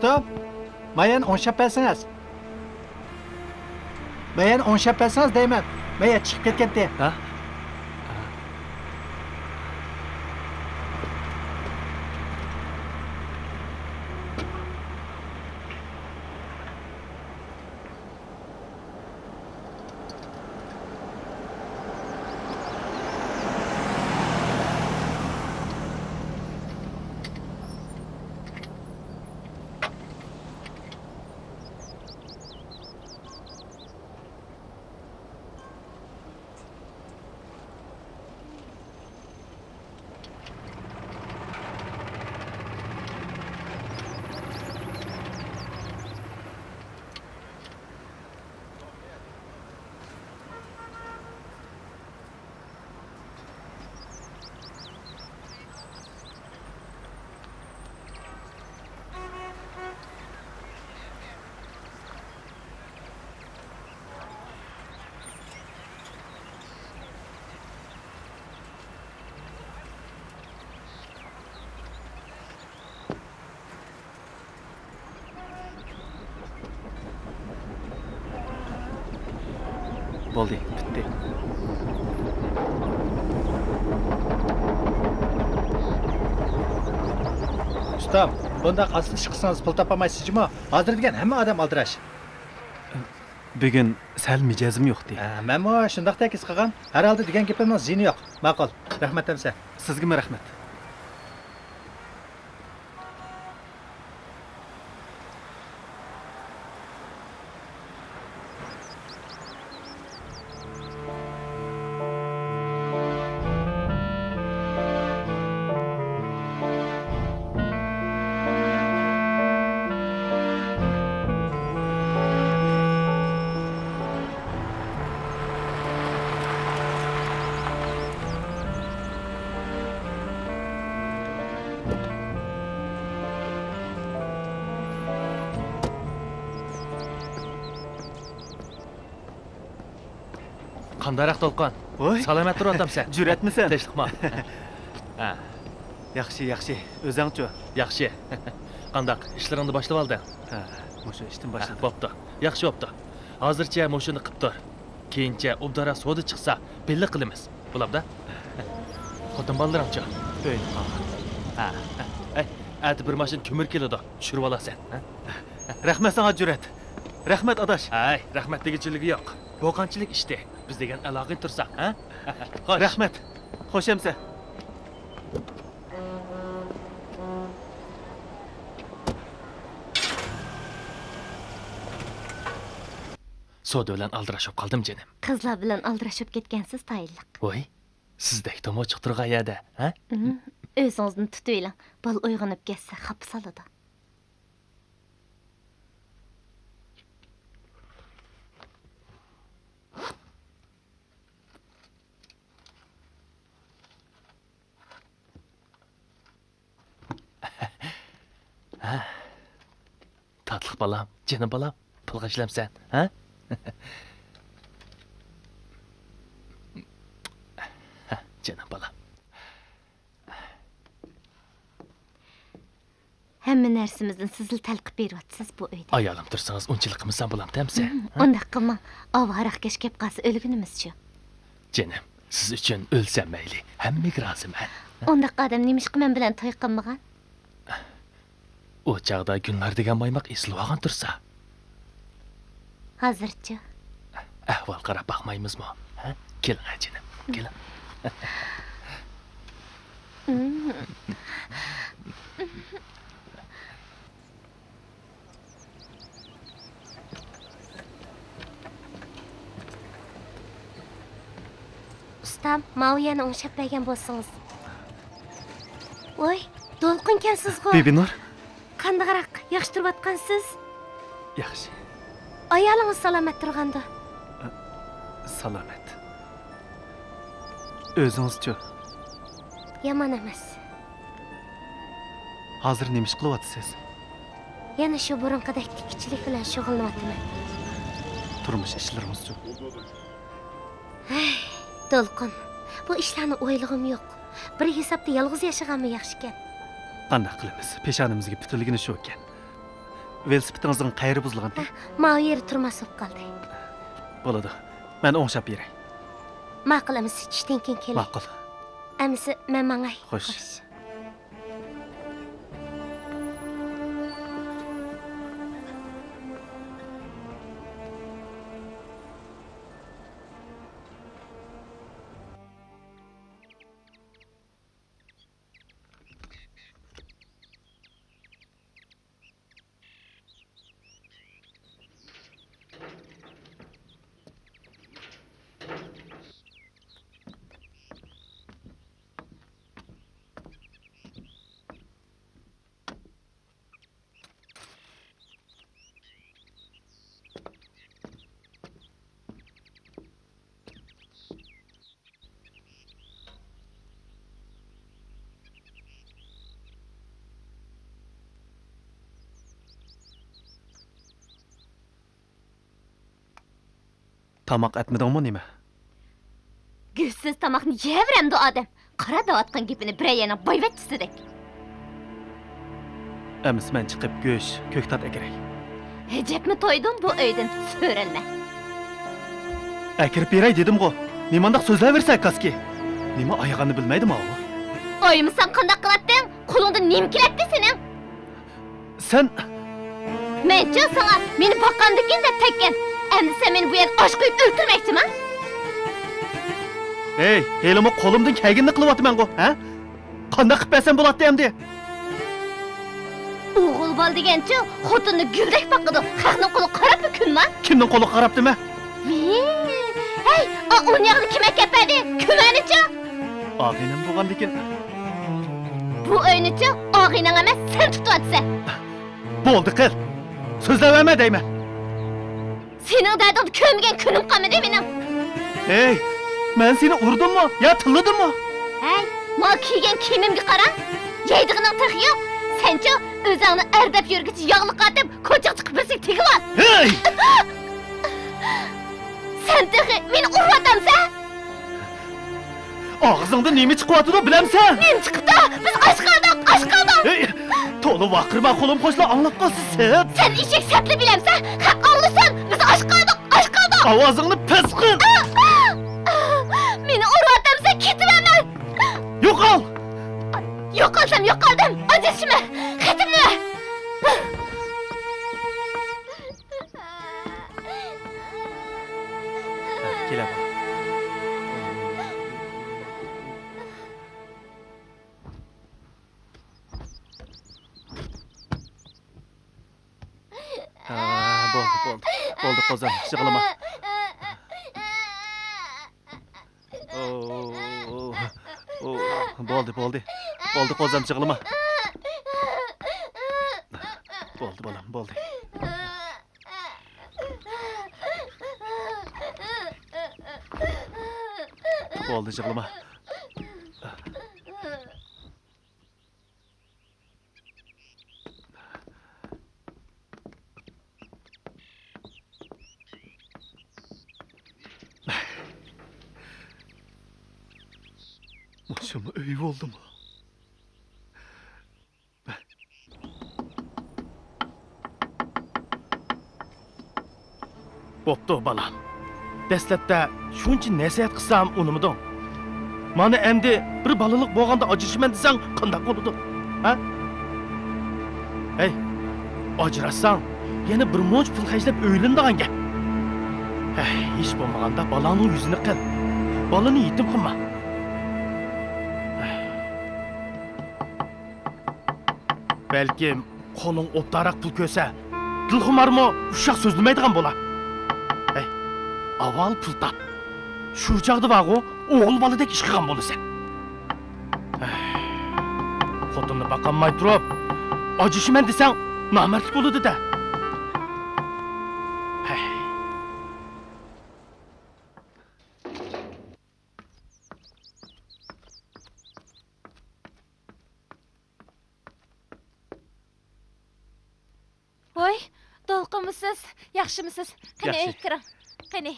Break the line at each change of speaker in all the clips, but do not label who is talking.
Stop. Mayan o'ngshab bersangiz. Mayan o'ngshab bersangiz deyman. Maya chiqib ketganda.
Ha? Bo'ldi, bitdi.
Ustam, bunda asıl ish qilsangiz pul topolmaysizmi? Hozir degan hamma odam aldirash.
Bugun sal mijozim yo'qdi.
Men mo shundoq tekis qilgan. Har holda degan gapimning zini yo'q. Ma'qul. Rahmat hamsa.
Sizga rahmat.
Qandarak Толqon?
Voy.
Salomat tur otamsan.
Jur'atmisan?
Tinchlikmi? Ha,
Yaxshi, yaxshi. O'zingchi.
yaxshi. Qandaq ishlaringni boshlab olding?
Ha, o'sha ishdan
Ha,
boshladim.
bo'pti. Yaxshi bo'pti. Hozircha moshini qilib tur. Keyincha obdara so'da chiqsa, belli qilamiz. Bo'labda? Xotin bolalaringchi?
O'yin qolgan.
Ha. Ay, ati bir mashin ko'mir keladi. Tushirib olasan, ha?
Rahmat sana Jur'at. Rahmat adash.
Ay, rahmat degichiligi yo'q. Bo'qanchilik ishda. Biz degan aloqing tursa, ha? Xo'sh.
Rahmat. Xo'shamsa.
So'da bilan aldirashib qoldim jinim.
Qizlar bilan aldirashib ketgansiz tayinliq.
Voy, sizdek tomo chiqib turgan yerda, ha?
O'zingizni tutaylang. Bol uyg'onib ketsa xafa soladi.
Tatlı balam, canım balam, pulga ishlamsan, ha? Canım balam.
Hamma narsamizni sizil talqib beryapsiz bu uyda.
Ayolim tursangiz unchalik qilmasam bo'lam, tamsa?
Undaq qilmang. Avvaroq kelib qolsa o'lgunimizchi.
Canım, siz uchun o'lsam mayli, hammaga roziman.
Undaq odam nimish men bilan to'y qilmagan?
O chaqda Gulnar degan maymoq eslib olgan tursa,
Hozirchi.
ahvol qarab baxmaymizmi? Ha? Keling, jinim, keling.
Ustam, Maviyani o'ngshab bergan bo'lsangiz. Voy, to'lqinkansiz-ku.
Bibinur.
Qandaqroq yaxshi turibotgansiz?
Yaxshi.
Ayolingiz salomat turganda.
Salomat. O'zingizchi.
Yomon emas.
Hozir nima ish qilyapsiz?
Yana shu burunqidek tikchilik bilan shug'ullanyapman.
Turmush ishlaringizchi.
To'lqin, bu ishlarni o'ylig'im yo'q. Bir hisobda yolg'iz yashaganmi yaxshi ekan.
Qanday qilamiz? Peshonamizga putuligini shu ekan. velosipetingizning qayeri buzilgan?
Mağ yeri turmas bo'lib qoldi.
Bo'ladi. Men o'ngshab beray.
Ma'qulimiz tushdan keyin kelay.
Ma'qul.
Amisi men mangay.
Xo'sh. Tamaq etmedingmi nima?
Gözsüz tamaqni yevremdi odam. Qara davatqan gepini bir yana boyvatchisidek.
Emis men chiqib go'sh, ko'ktat ekiray.
Hejapmi to'ydin bu uydan so'ralma.
Akirib beray dedim-ku. Nimandaq so'zlayversak kaski. Nima oyog'ini bilmaydimi o?
Oyimisan qandaq qilatding? Qo'lingda nim kelatdi sening?
Sen
Mencha sana meni boqqandikin deb tekkan. Endi sen meni bu yerda osh qo'yib o'ltirmoqchiman?
Hey, elimi qo'limdan kelganini qilyapman-ku, ha? Qanday qilib bersam bo'ladi endi?
O'g'il bol degancha xotinni guldek boqadi. Xalqning qo'li qarab kunma?
Kimning qo'li qarabdimi?
Hey, o'n yoqni kim akapadi? Kumanichi?
Og'inam bo'lgandikin.
Bu o'ynichi og'inang emas, sen tutyapsan.
Bo'ldi qil. So'zlama deyman.
Sening dardingni ko'mgan kunim qolmadi mening.
Hey, men seni urdimmi? Ya tilladimmi?
Hey, mal kiygan kiyimimga qara. Yeydig'ining tig'i yo'q. Senchi o'zingni ardab yurgichi yog'li qatib, ko'chaga chiqib bilsang tegib ol.
Hey!
Sen tig'i meni urvatamsan?
Og'zingda nima chiqyapti bilamsan?
Men chiqdi. Biz osh qoldik.
Hey! To'g'ri vaqirma qo'lim qo'shla anglab qolsiz sen.
Sen eshak satli bilamsan? Haq olsan. Biz osh qoldik.
Ovozingni pis qil.
Meni urvatamsan, ketaman.
Yo'qol.
Yo'qolsam yo'qoldim. Ajrashma. Ketimma.
Kelaman. Bo'ldi qozon, yig'lama. Bo'ldi qozon, yig'lama. Bo'ldi bolam, bo'ldi. Bo'ldi, yig'lama. Başıma öy oldu mu?
Bo'pti balam. Dastlabda shuncha nasihat qilsam unimiding. Mana endi bir balaliq bo'lganda ajrashaman desang qanday bo'ladi? Ha? Hey, ajrassang yana bir mo'j pul xajlab o'ylindigan gap. Hey, hech bo'lmaganda balangning yuzini qil. Balani yetim qilma. Belki qo'ling o'ptaroq pul ko'sa, dilxumarmi ushoq so'zlamaydigan bo'lar. Hey, avval pul tap. Shu chaqda ba'g'u o'g'il boladek ish qilgan bo'lasan. Xotinni baqanmay turib, ajrashaman desang, nomardlik bo'ladi-da. Hey.
Voy, to'lqinmisiz? Yaxshimisiz? Qani
Yaxshi.
kiring. Qani.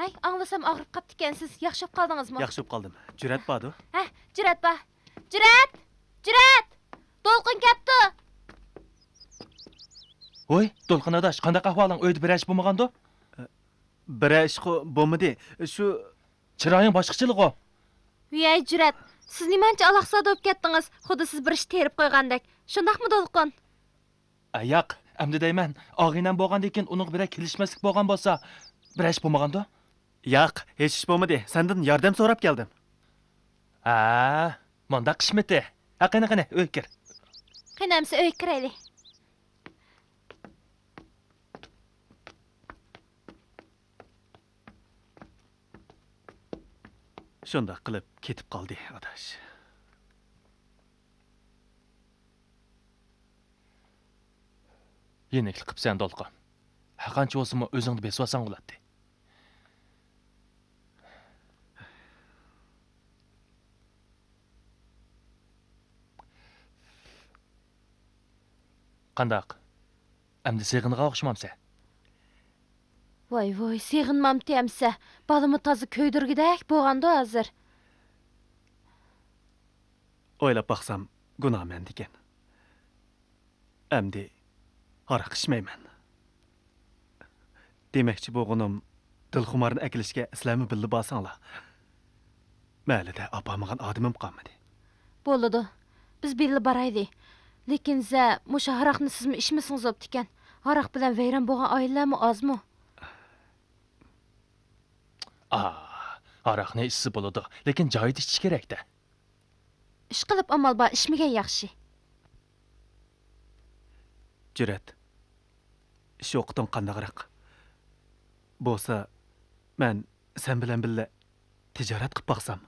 Ay, anglasam og'rib qapti ekansiz. Yaxshi bo'lib qoldingizmi?
Yaxshi bo'lib qoldim. Jur'at bordu.
Ha, Jur'at bor. Jur'at! To'lqin kapti.
Voy, To'lqin adash, qanday ahvoling? Uyda bir ish bo'lmagandi?
Bir ish bo'lmadi. Shu
Chiroying boshqachilik o.
Voy Jurat, siz nimancha alaqsod bo'lib ketdingiz? Xuddi siz bir ish terib qo'ygandek. Shundaqmi To'lqin?
Yo'q, endi deyman, og'inam bo'lgandan keyin uning bir kelishmaslik bo'lgan bo'lsa, bir ish bo'lmagandi?
yo'q, hech ish bo'lmadi. Sendan yordam so'rab keldim.
Ha, manda qishmiti. Qani, uy kir.
Qanamsa uy kiraylik.
Shundoq qilib ketib qoldi, adash.
Yeniklik qilibsan, To'lqin. Qancha bo'lsa-mu o'zingni besvasan bo'ladi. Qandaq? Endi seg'inga o'xshamamsa?
Voy, seg'inmam temsa. Balımı toza ko'ydirgidek bo'lgandi hozir.
O'ylab baqsam, gunoh men degan. Endi aroq ichmayman. Demakchi bo'lganim, Dilxumarni akilishga sizlarmi bildi bosanglar. Mayli-da, opamgan odamim qolmadi.
Bo'ladi. Biz billi baraydi. Lekin za musha haraqni sizmi ishmisiniz bo'pti ekan. Haraq bilan vayron bo'lgan oilalarmi ozmi?
Aroqni ichsa bo'ladi, lekin joyida ichish kerak-da.
Ish qilib amal bor, ishmagan yaxshi.
Jurat. Ish o'qiting qandaqroq? Bo'lsa, men sen bilan birga tijorat qilib baqsam.